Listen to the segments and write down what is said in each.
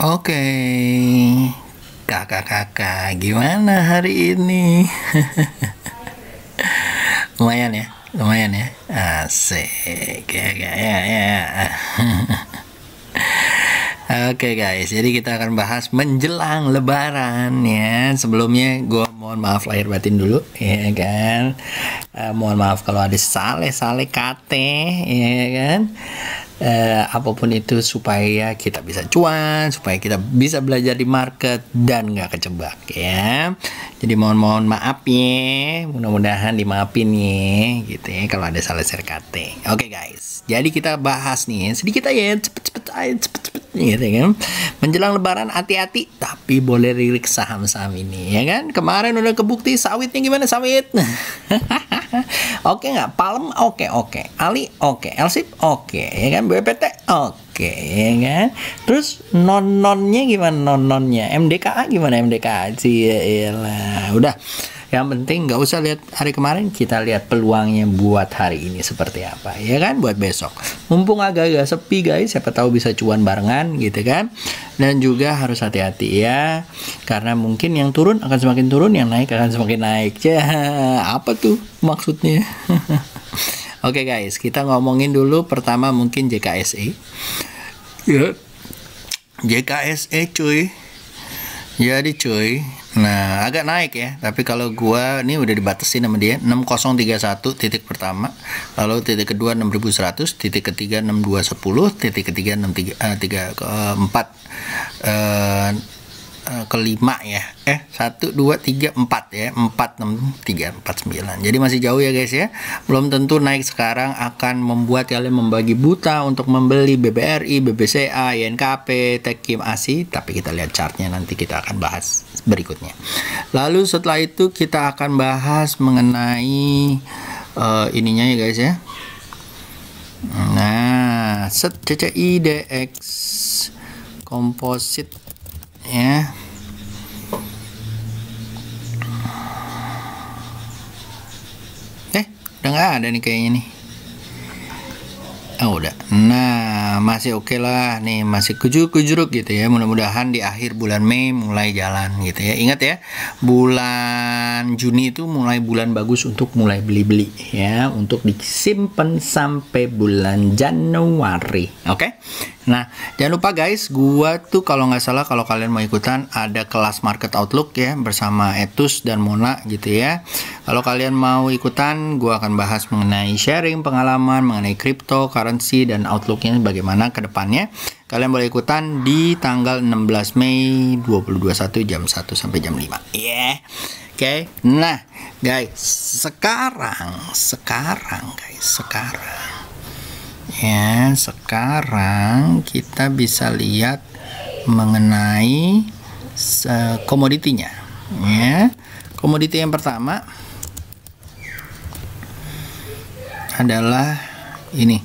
Oke, kakak-kakak, gimana hari ini? Lumayan ya, asik ya. Oke guys, jadi kita akan bahas menjelang Lebaran ya. Sebelumnya gue mohon maaf lahir batin dulu ya kan. Mohon maaf kalau ada salah kate ya kan. Apapun itu supaya kita bisa cuan, supaya kita bisa belajar di market dan nggak kecebak ya. Jadi mohon maaf ya, mudah-mudahan dimaafin ya gitu ya kalau ada salah kate. Oke guys, jadi kita bahas nih sedikit aja, cepet gitu kan. Menjelang Lebaran hati-hati, tapi boleh lirik saham-saham ini ya kan. Kemarin udah kebukti sawitnya gimana sawit. Oke nggak? Palem oke. Ali oke. Elsip oke ya kan. BPT oke ya kan. Terus nonnya gimana nonnya? MDKA gimana MDKA? Cilah. Udah. Yang penting nggak usah lihat hari kemarin, kita lihat peluangnya buat hari ini seperti apa ya kan, buat besok. Mumpung agak-agak sepi guys, siapa tahu bisa cuan barengan gitu kan. Dan juga harus hati-hati ya, karena mungkin yang turun akan semakin turun, yang naik akan semakin naik. Apa tuh maksudnya? Oke guys, kita ngomongin dulu pertama mungkin JKSE. Ya. JKSE cuy. Jadi cuy, nah agak naik ya, tapi kalau gua ini udah dibatasi sama dia 6031 titik pertama, lalu titik kedua 6100, titik ketiga 6210, titik ketiga keempat kelima ya, 1 2 3 4 ya, 4 6 3 4 9. Jadi masih jauh ya guys ya. Belum tentu naik sekarang akan membuat kalian membagi buta untuk membeli BBRI, BBCA, INKP, Tekim, ASI, tapi kita lihat chartnya nanti kita akan bahas berikutnya. Lalu setelah itu kita akan bahas mengenai ininya ya guys ya. Nah, CCI DX komposit ya. Udah nggak ada nih kayaknya nih. Oh udah. Nah masih oke lah nih, masih kujuruk gitu ya. Mudah-mudahan di akhir bulan Mei mulai jalan gitu ya. Ingat ya, bulan Juni itu mulai bulan bagus untuk mulai beli-beli ya, untuk disimpan sampai bulan Januari. Oke. Nah jangan lupa guys, gua tuh kalau nggak salah, kalau kalian mau ikutan ada kelas market outlook ya bersama Etus dan Mona gitu ya. Kalau kalian mau ikutan, gua akan bahas mengenai sharing pengalaman mengenai crypto, currency, dan outlooknya bagaimana ke depannya. Kalian boleh ikutan di tanggal 16 Mei 2021 jam 1 sampai jam 5 yeah. Oke. Nah guys, sekarang kita bisa lihat mengenai komoditinya ya. Komoditi yang pertama adalah ini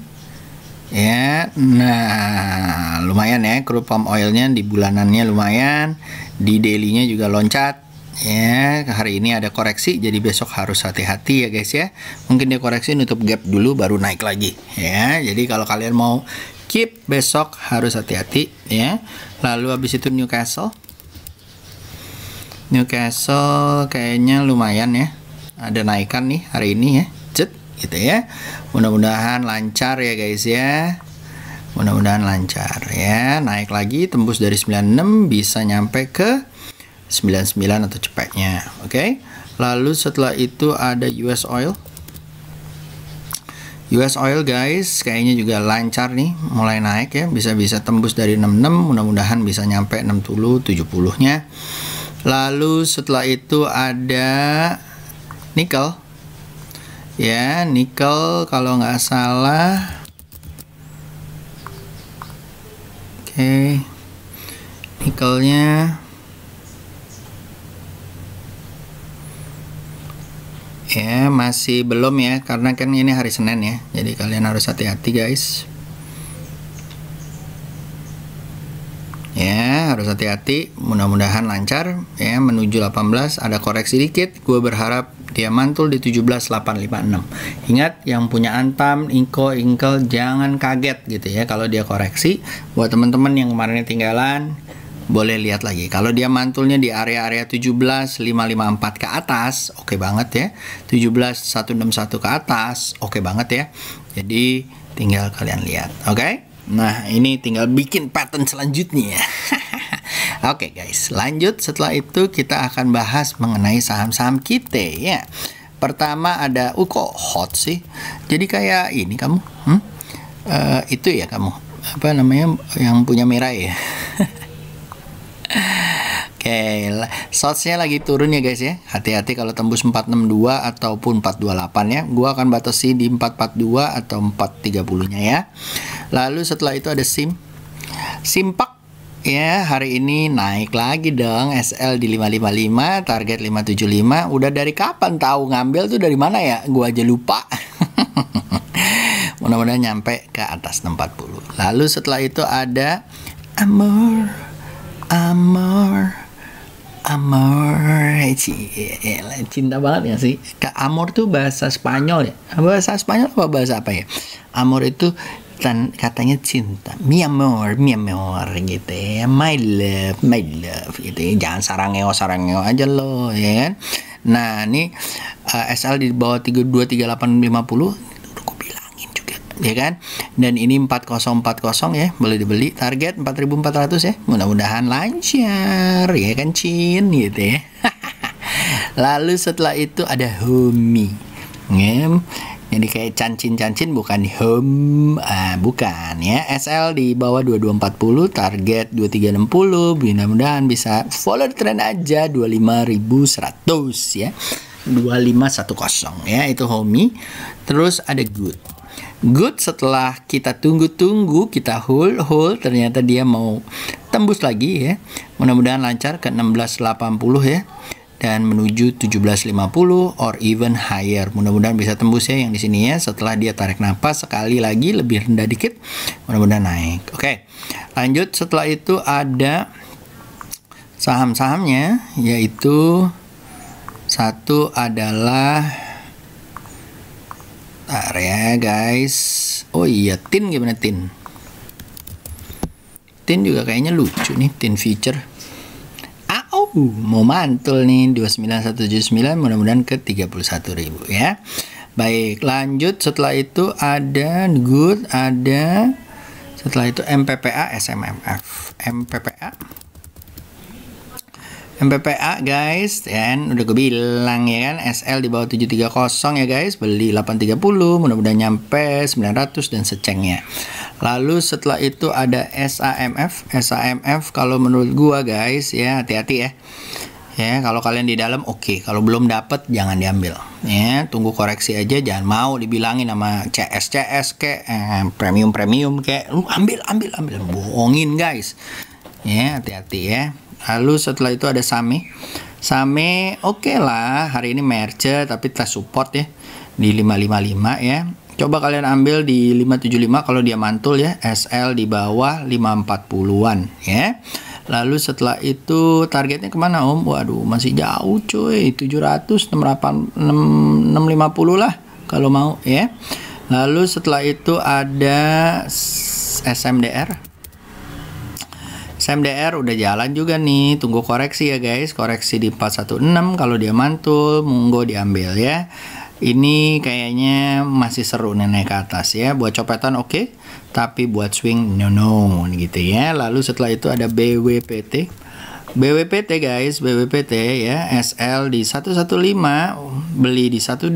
ya. Nah lumayan ya, crude palm oilnya di bulanannya lumayan, di dailynya juga loncat ya. Hari ini ada koreksi, jadi besok harus hati-hati ya guys ya. Mungkin dia koreksi nutup gap dulu baru naik lagi ya. Jadi kalau kalian mau keep besok harus hati-hati ya. Lalu habis itu Newcastle kayaknya lumayan ya, ada naikan nih hari ini ya, gitu ya. Mudah-mudahan lancar ya guys ya. Mudah-mudahan lancar ya. Naik lagi tembus dari 96 bisa nyampe ke 99 atau cepatnya. Oke. Lalu setelah itu ada US oil. US oil guys, kayaknya juga lancar nih, mulai naik ya, bisa tembus dari 66, mudah-mudahan bisa nyampe 60, 70-nya. Lalu setelah itu ada nikel. Ya, nikel kalau nggak salah. Oke. Nikelnya ya masih belum ya, karena kan ini hari Senin ya, jadi kalian harus hati-hati guys ya, harus hati-hati. Mudah-mudahan lancar ya, menuju 18. Ada koreksi dikit, gue berharap dia mantul di 17.856. Ingat, yang punya Antam, Inco, Inkel jangan kaget gitu ya kalau dia koreksi. Buat teman-teman yang kemarin tinggalan, boleh lihat lagi. Kalau dia mantulnya di area-area 17.554 ke atas, oke banget ya. 17.161 ke atas, oke banget ya. Jadi tinggal kalian lihat, oke? Nah, ini tinggal bikin pattern selanjutnya. Oke guys, lanjut. Setelah itu kita akan bahas mengenai saham-saham kita ya. Pertama ada, kok hot sih? Jadi kayak ini kamu, itu ya kamu, apa namanya yang punya merah ya? Oke, shotsnya lagi turun ya guys ya. Hati-hati kalau tembus 462 ataupun 428 ya. Gua akan batasi di 442 atau 430-nya ya. Lalu setelah itu ada Simpak ya, hari ini naik lagi dong. SL di 555, target 575. Udah dari kapan tahu, ngambil tuh dari mana ya? Gua aja lupa. Mudah-mudahan nyampe ke atas 60. Lalu setelah itu ada Amor, cinta banget ya sih. Kak, amor tuh bahasa Spanyol ya. Bahasa Spanyol apa bahasa apa ya? Amor itu katanya cinta. Mi amor gitu ya. My love gitu ya. Jangan sarangeo aja loh ya kan. Nah, ini SL di bawah 323850 ya kan, dan ini 4040 ya, boleh dibeli. Target 4400 ya, mudah-mudahan lancar ya kan Cin gitu ya. Lalu setelah itu ada Homi ya, jadi kayak cancin bukan home, bukan ya. SL di bawah 2240, target 2360, mudah-mudahan bisa follow trend aja 25100 ya, 2510 ya, itu Homi. Terus ada Good setelah kita tunggu-tunggu, kita hold, ternyata dia mau tembus lagi ya. Mudah-mudahan lancar ke 1680 ya, dan menuju 1750 or even higher. Mudah-mudahan bisa tembus ya yang di sini ya. Setelah dia tarik nafas sekali lagi lebih rendah dikit, mudah-mudahan naik. Oke. Lanjut, setelah itu ada saham-sahamnya, yaitu satu adalah ya guys. Oh iya, TIN gimana TIN? TIN juga kayaknya lucu nih, TIN Future. Mau mantul nih 29179, mudah-mudahan ke 31.000 ya. Baik, lanjut. Setelah itu ada Good, ada setelah itu MPPA, SMMF, MPPA guys, dan udah gue bilang ya kan, SL di bawah 730 ya guys, beli 830, mudah-mudahan nyampe 900 dan secengnya. Lalu setelah itu ada SAMF kalau menurut gua guys ya, hati-hati ya. Ya, kalau kalian di dalam oke, kalau belum dapet jangan diambil. Ya, tunggu koreksi aja, jangan mau dibilangin sama CS kayak premium kayak lu ambil. Bohongin guys. Ya, hati-hati ya. Lalu setelah itu ada Same oke lah, hari ini merge tapi tes support ya di 555 ya. Coba kalian ambil di 575 kalau dia mantul ya. SL di bawah 540-an ya. Lalu setelah itu targetnya kemana Om? Waduh, masih jauh cuy, 700, 650 lah kalau mau ya. Lalu setelah itu ada SMDR udah jalan juga nih, tunggu koreksi ya guys, koreksi di 416, kalau dia mantul monggo diambil ya. Ini kayaknya masih seru nih naik ke atas ya. Buat copetan oke, tapi buat swing no gitu ya. Lalu setelah itu ada BWPT. BWPT guys, BWPT ya, SL di 115, beli di 122,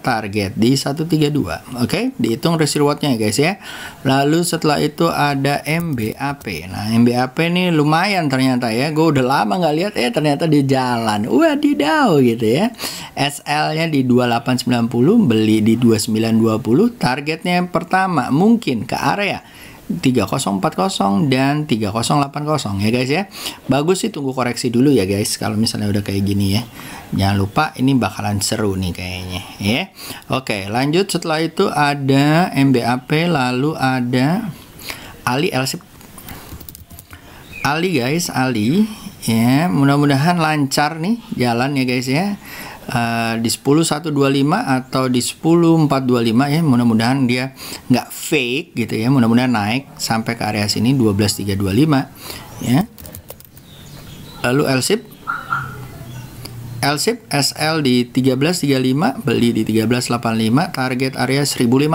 target di 132. Oke, dihitung risk rewardnya guys ya. Lalu setelah itu ada MBAP. Nah, MBAP nih lumayan ternyata ya. Gue udah lama nggak lihat ternyata di jalan. Wadidaw gitu ya. SL-nya di 2890, beli di 2920, targetnya yang pertama mungkin ke area 3040 dan 3080 ya guys ya. Bagus sih, tunggu koreksi dulu ya guys kalau misalnya udah kayak gini ya. Jangan lupa ini bakalan seru nih kayaknya ya. Oke, lanjut setelah itu ada MBAP, lalu ada Ali LSIP. Ali guys, Ali ya, mudah-mudahan lancar nih jalan ya guys ya. Di 10125 atau di 10425 ya, mudah-mudahan dia nggak fake gitu ya, mudah-mudahan naik sampai ke area sini 12325 ya. Lalu LSIP SL di 1335, beli di 1385, target area 1500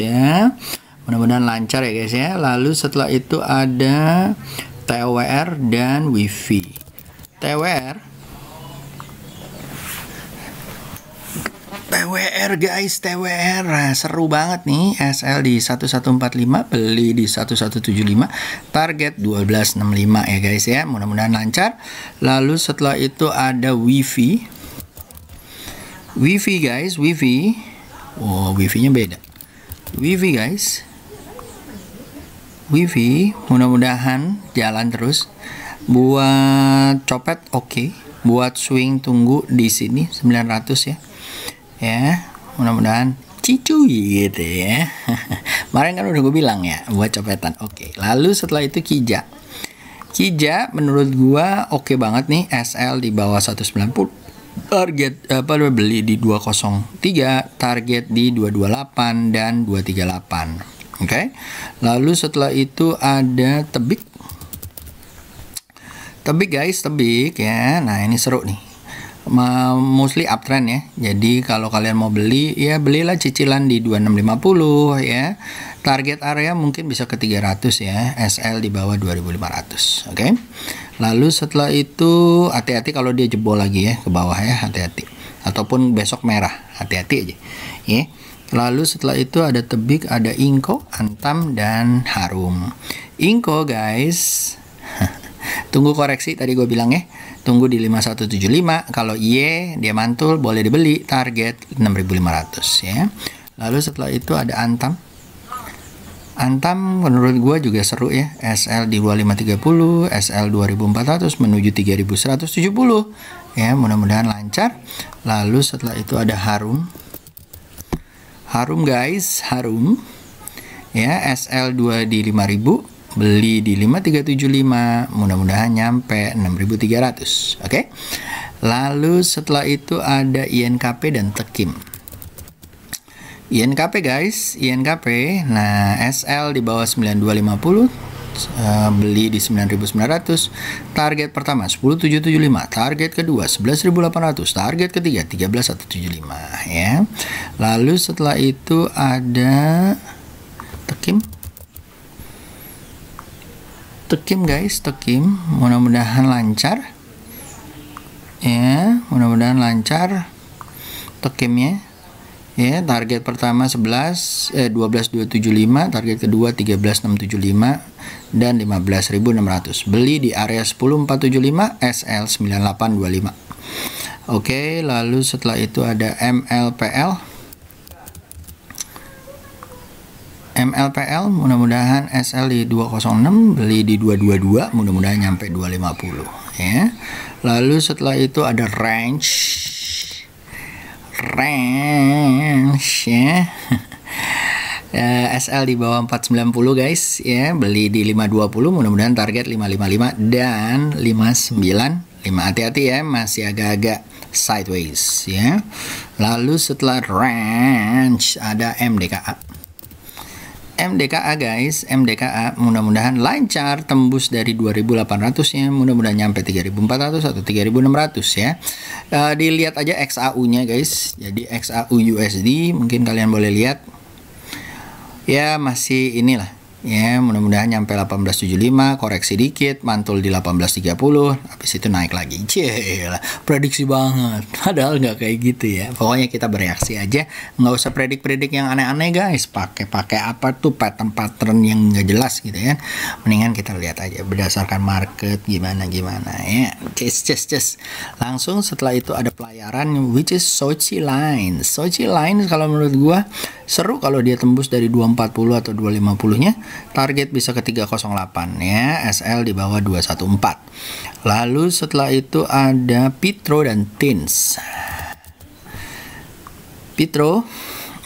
ya, mudah-mudahan lancar ya guys ya. Lalu setelah itu ada TWR dan WiFi. TWR guys, TWR seru banget nih. SL di 1145, beli di 1175, target 1265 ya guys ya, mudah-mudahan lancar. Lalu setelah itu ada WiFi guys, WiFi. Oh, WiFi nya beda. WiFi guys, WiFi mudah-mudahan jalan terus. Buat copet oke, buat swing tunggu di sini 900 ya. Ya, mudah-mudahan cicuy gitu ya. Kemarin kan udah gue bilang ya buat copetan. Oke, lalu setelah itu Kija menurut gua oke banget nih. SL di bawah 190, target beli di 203, target di 228 dan 238. Oke. Lalu setelah itu ada Tebik guys, Tebik ya. Nah, ini seru nih, mostly uptrend ya. Jadi kalau kalian mau beli ya belilah cicilan di 2650 ya. Target area mungkin bisa ke 300 ya. SL di bawah 2500. Oke. Lalu setelah itu hati-hati kalau dia jebol lagi ya ke bawah ya, hati-hati. Ataupun besok merah, hati-hati aja ya. Lalu setelah itu ada Tebik, ada Inco, Antam dan Harum. Inco guys, tunggu koreksi tadi gue bilang ya. Tunggu di 5175. Kalau Y dia mantul boleh dibeli, target 6500 ya. Lalu setelah itu ada Antam menurut gua juga seru ya. SL di 2530, SL 2400 menuju 3170 ya, mudah-mudahan lancar. Lalu setelah itu ada Harum guys, Harum ya. SL 2 di 5000, beli di 5375, mudah-mudahan nyampe 6300. Oke. Lalu setelah itu ada INKP dan Tekim. INKP guys, INKP. Nah, SL di bawah 9250, beli di 9900, target pertama 10775, target kedua 11800, target ketiga 13175 ya. Lalu setelah itu ada Tekim guys, Tekim, mudah-mudahan lancar ya, mudah-mudahan lancar Tekimnya ya. Target pertama 12275, target kedua 13675 dan 15600, beli di area 10475, SL 9825. Oke, lalu setelah itu ada MLPL, mudah-mudahan SL di 206, beli di 222, mudah-mudahan nyampe 250 ya. Lalu setelah itu ada range ya. SL di bawah 490 guys ya, beli di 520, mudah-mudahan target 555 dan 595. Hati-hati ya, masih agak-agak sideways ya. Lalu setelah range ada MDKA MDKA guys, MDKA mudah-mudahan lancar tembus dari 2.800 nya, mudah-mudahan nyampe 3.400 atau 3.600 ya. Dilihat aja XAU nya guys. Jadi XAU USD mungkin kalian boleh lihat ya, masih inilah ya, mudah-mudahan nyampe 1875, koreksi dikit, mantul di 1830, habis itu naik lagi. Cielah, prediksi banget. Padahal nggak kayak gitu ya. Pokoknya kita bereaksi aja, nggak usah predik-predik yang aneh-aneh guys. Pakai apa tuh pattern yang nggak jelas gitu ya. Mendingan kita lihat aja berdasarkan market gimana ya. Just. Langsung setelah itu ada pelayaran which is Sochi Line. Sochi Line kalau menurut gua seru kalau dia tembus dari 240 atau 250-nya. Target bisa ke 308 ya, SL di bawah 214. Lalu setelah itu ada Pitro dan Tins. Pitro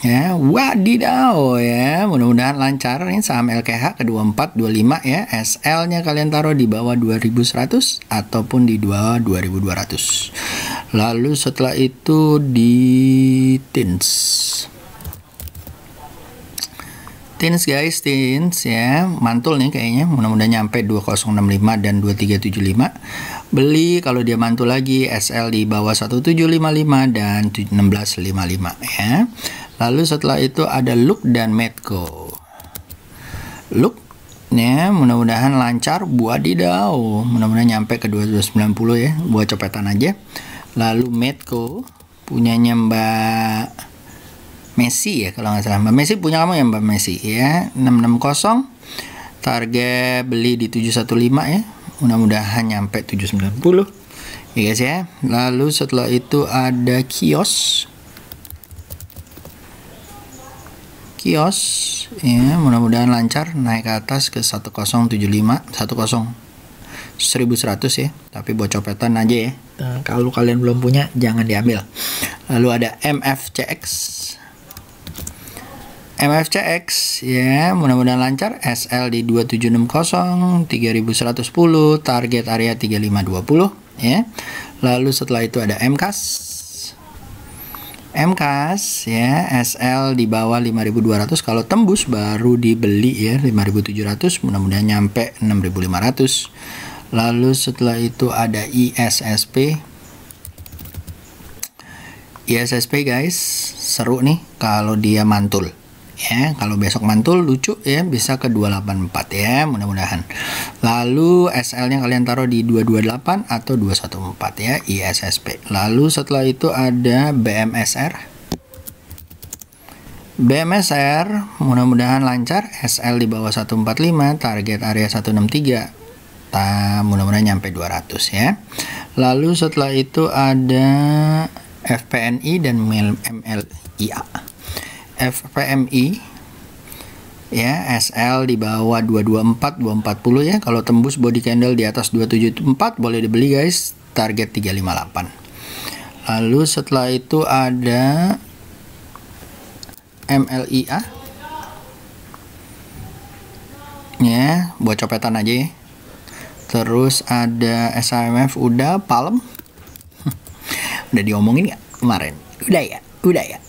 ya, wadidaw ya, mudah-mudahan lancar nih saham LKH ke 2425 ya. SL-nya kalian taruh di bawah 2100 ataupun di bawah 2200. Lalu setelah itu di Tins guys, Tins ya, mantul nih kayaknya, mudah-mudahan nyampe 2065 dan 2375. Beli kalau dia mantul lagi, SL di bawah 1755 dan 1655 ya. Lalu setelah itu ada Look dan Medco. Look ya, mudah-mudahan lancar, wadidaw, mudah-mudahan nyampe ke 2290 ya, buat copetan aja. Lalu Medco punyanya Mbak Messi ya, kalau nggak salah Mbak Messi punya kamu ya, Mbak Messi ya, 660, target beli di 715 ya, mudah-mudahan nyampe 790 ya guys ya. Lalu setelah itu ada Kios ya, mudah-mudahan lancar naik ke atas ke 1075 1100 ya, tapi buat copetan aja ya. Kalau kalian belum punya jangan diambil. Lalu ada MFCX ya, mudah-mudahan lancar, SL di 2760, 3110, target area 3520 ya. Lalu setelah itu ada MCAS ya, SL di bawah 5200, kalau tembus baru dibeli ya 5700, mudah-mudahan nyampe 6500. Lalu setelah itu ada ISSP guys, seru nih kalau dia mantul ya, kalau besok mantul lucu ya, bisa ke 284 ya, mudah-mudahan. Lalu SL-nya kalian taruh di 228 atau 214 ya, ISSP. Lalu setelah itu ada BMSR, mudah-mudahan lancar, SL di bawah 145, target area 163, mudah-mudahan nyampe 200 ya. Lalu setelah itu ada FPNI dan MLIA. FPMI ya, SL di bawah 224 240 ya, kalau tembus body candle di atas 274 boleh dibeli guys, target 358. Lalu setelah itu ada MLIA ya, buat copetan aja ya. Terus ada SAMF, udah. Palm udah diomongin nggak kemarin? Udah ya.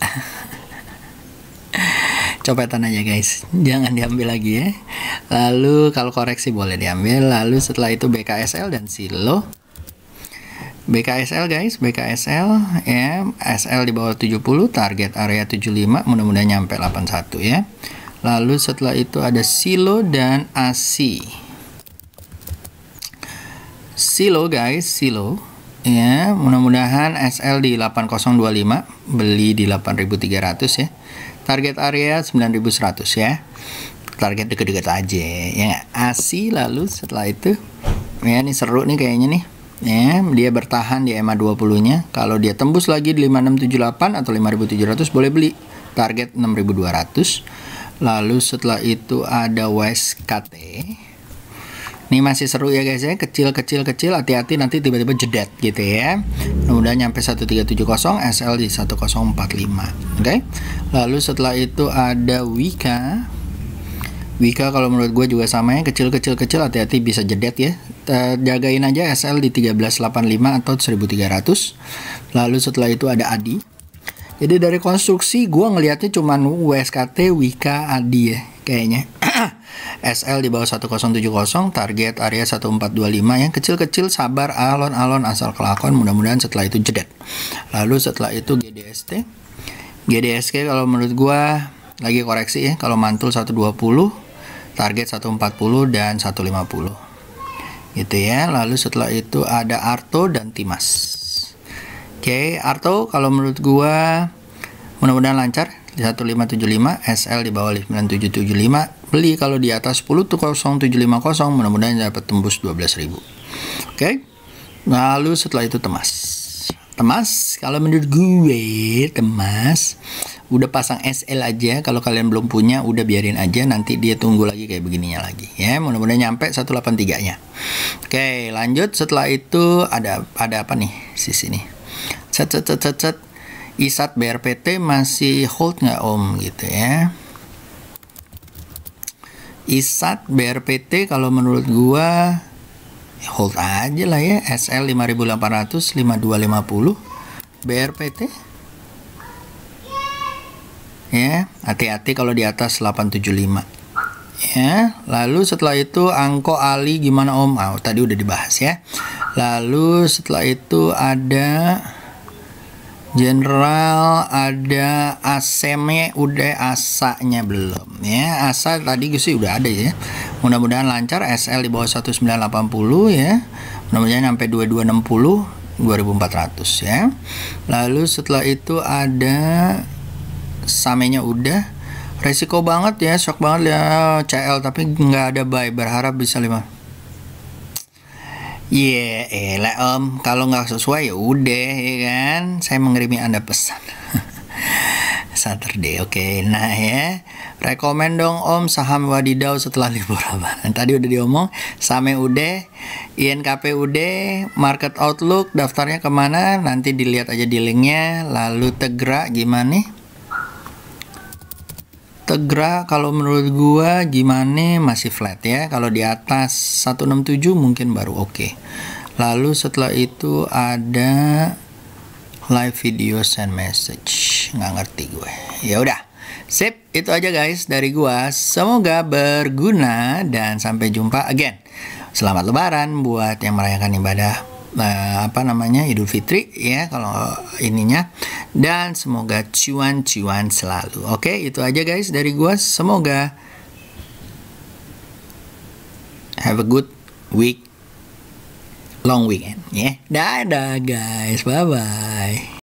Copetan aja guys, jangan diambil lagi ya. Lalu kalau koreksi boleh diambil. Lalu setelah itu BKSL dan Silo. BKSL guys, ya, SL di bawah 70, target area 75, mudah-mudahan nyampe 81 ya. Lalu setelah itu ada Silo dan ASI. Silo guys, ya, mudah-mudahan SL di 8025, beli di 8300 ya. Target area 9100 ya. Target deket-deket aja ya. ASI. Lalu setelah itu ya, ini seru nih kayaknya nih. Ya, dia bertahan di EMA 20-nya. Kalau dia tembus lagi di 5678 atau 5700 boleh beli. Target 6200. Lalu setelah itu ada WSKT. Ini masih seru ya guys ya, kecil, hati-hati nanti tiba-tiba jedet gitu ya. Udah nyampe 1370, SL di 1045. Oke. Lalu setelah itu ada Wika kalau menurut gue juga sama ya, kecil, hati-hati bisa jedet ya. Jagain aja SL di 1385 atau 1300. Lalu setelah itu ada Adi. Jadi dari konstruksi gue ngelihatnya cuman WSKT, Wika, Adi ya. kayaknya. SL di bawah 1070, target area 1425 yang kecil-kecil, sabar, alon-alon, asal kelakon, mudah-mudahan setelah itu jedet. Lalu setelah itu GDST. GDSK kalau menurut gua lagi koreksi ya, kalau mantul 120, target 140 dan 150. Gitu ya. Lalu setelah itu ada Arto dan Timas. Oke, Arto kalau menurut gua mudah-mudahan lancar di 1575, SL di bawah 9775, beli kalau di atas 10.0750, mudah-mudahan dapat tembus 12.000. Oke. Lalu setelah itu Temas kalau menurut gue Temas udah pasang SL aja, kalau kalian belum punya udah biarin aja, nanti dia tunggu lagi kayak begininya lagi ya, mudah-mudahan nyampe 183 nya. Oke, lanjut setelah itu ada apa nih sisi nih, cet ISAT BRPT masih hold nggak om gitu ya. ISAT BRPT kalau menurut gua hold aja lah ya, SL 5800, 5250 BRPT ya, hati-hati kalau di atas 875 ya. Lalu setelah itu Angko Ali gimana om? Tadi udah dibahas ya. Lalu setelah itu ada General, ada ASM-nya udah, ASA-nya belum ya. ASA tadi sih udah ada ya. Mudah-mudahan lancar, SL di bawah 1980 ya. Mudah-mudahan sampai 2260, 2400 ya. Lalu setelah itu ada SAME-nya udah. Resiko banget ya, shock banget ya CL, tapi nggak ada buy, berharap bisa 5. Elah om, kalau nggak sesuai ya udah ya kan, saya mengirimi Anda pesan. Saturday, oke. Nah ya, rekomen dong om saham wadidaw setelah libur Ramadan. Tadi udah diomong, SAME udah, INKP udah, market outlook daftarnya kemana? Nanti dilihat aja di linknya. Lalu Tegra gimana? Tegra kalau menurut gua gimana, masih flat ya. Kalau di atas 167 mungkin baru oke. Lalu setelah itu ada live video send message, nggak ngerti gue. Ya udah, sip, itu aja guys dari gua. Semoga berguna dan sampai jumpa again. Selamat Lebaran buat yang merayakan ibadah Idul Fitri ya kalau ininya, dan semoga cuan-cuan selalu. Oke, itu aja guys dari gua. Semoga have a good week, long weekend ya. Dadah guys, bye bye.